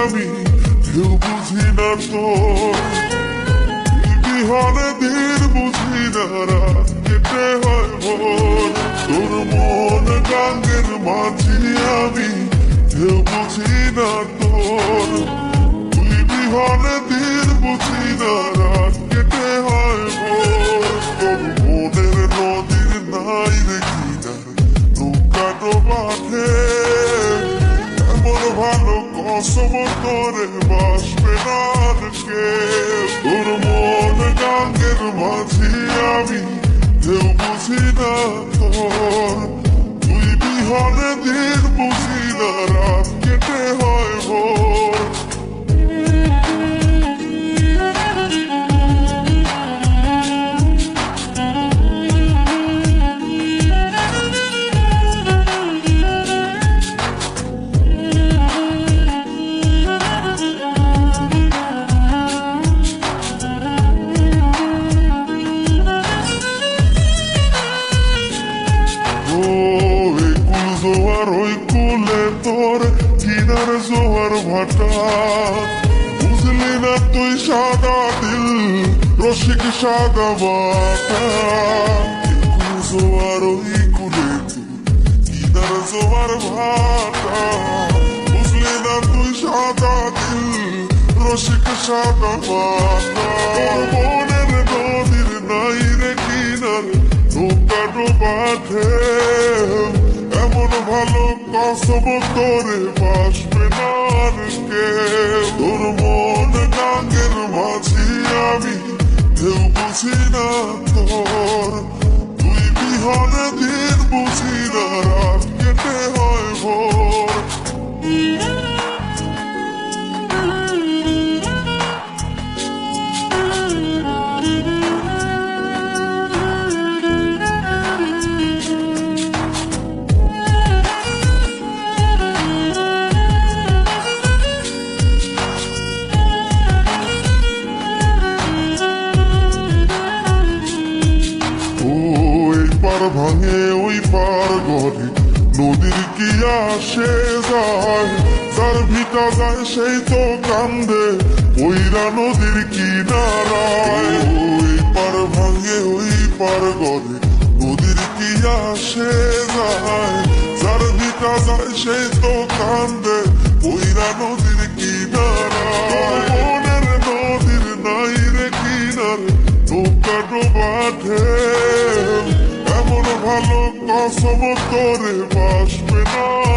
আমি কেউ বুঝি না তোর বিহনে দিন বুঝি না রাত কেটে হয় ভোর তোর মন গাঙ্গের মাঝি আমি কেউ বুঝি না তোর তুই বিহনে দিন বুঝি না রাত কেটে হয় ভোর তোর মনের নদীর নাই রে কিনার নৌকা ডোবাতে এমন ভালো কসম করে বাসবে না কে তোর মন গাঙ্গের মাঝি আমি কেউ বুঝি না তোর তুই বিহনে দিন বুঝি না রাত কেটে হয় ভোর জোয়ার ওই কুলে তোর কিনার জোয়ার ভাটা বুঝলি না তুই সাদা দিল রসিক সাদা বাটা জোয়ার ওই কুলে তোর কিনার জোয়ার ভাটা বুঝলি না তুই সাদা দিল রসিক সাদা বাটা মনের নদীর নাই রে কিনার নৌকা ডোবাতে এমন ভালো কসম করে বাসবে না কে তোর মন গাঙ্গের মাঝি আমি কেউ বুঝি না তোর তুই বিহনে দিন বুঝি না রাত কেটে হয় ভোর ভাঙে ওই পার ঘরে নদীর কি আসে যায় যার ভিটা যায় সেই তো কান্দে ওইরা নদীর কিনারায় ওই পার ভাঙে ওই পার ঘরে নদীর কি আসে যায় যার ভিটা যায় সেই তো কান্দে ওইরা নদীর কিনারায় মনের নদীর নাই রে কিনারে নৌকা ডোবাতে ভালো কসম করে বাসবে না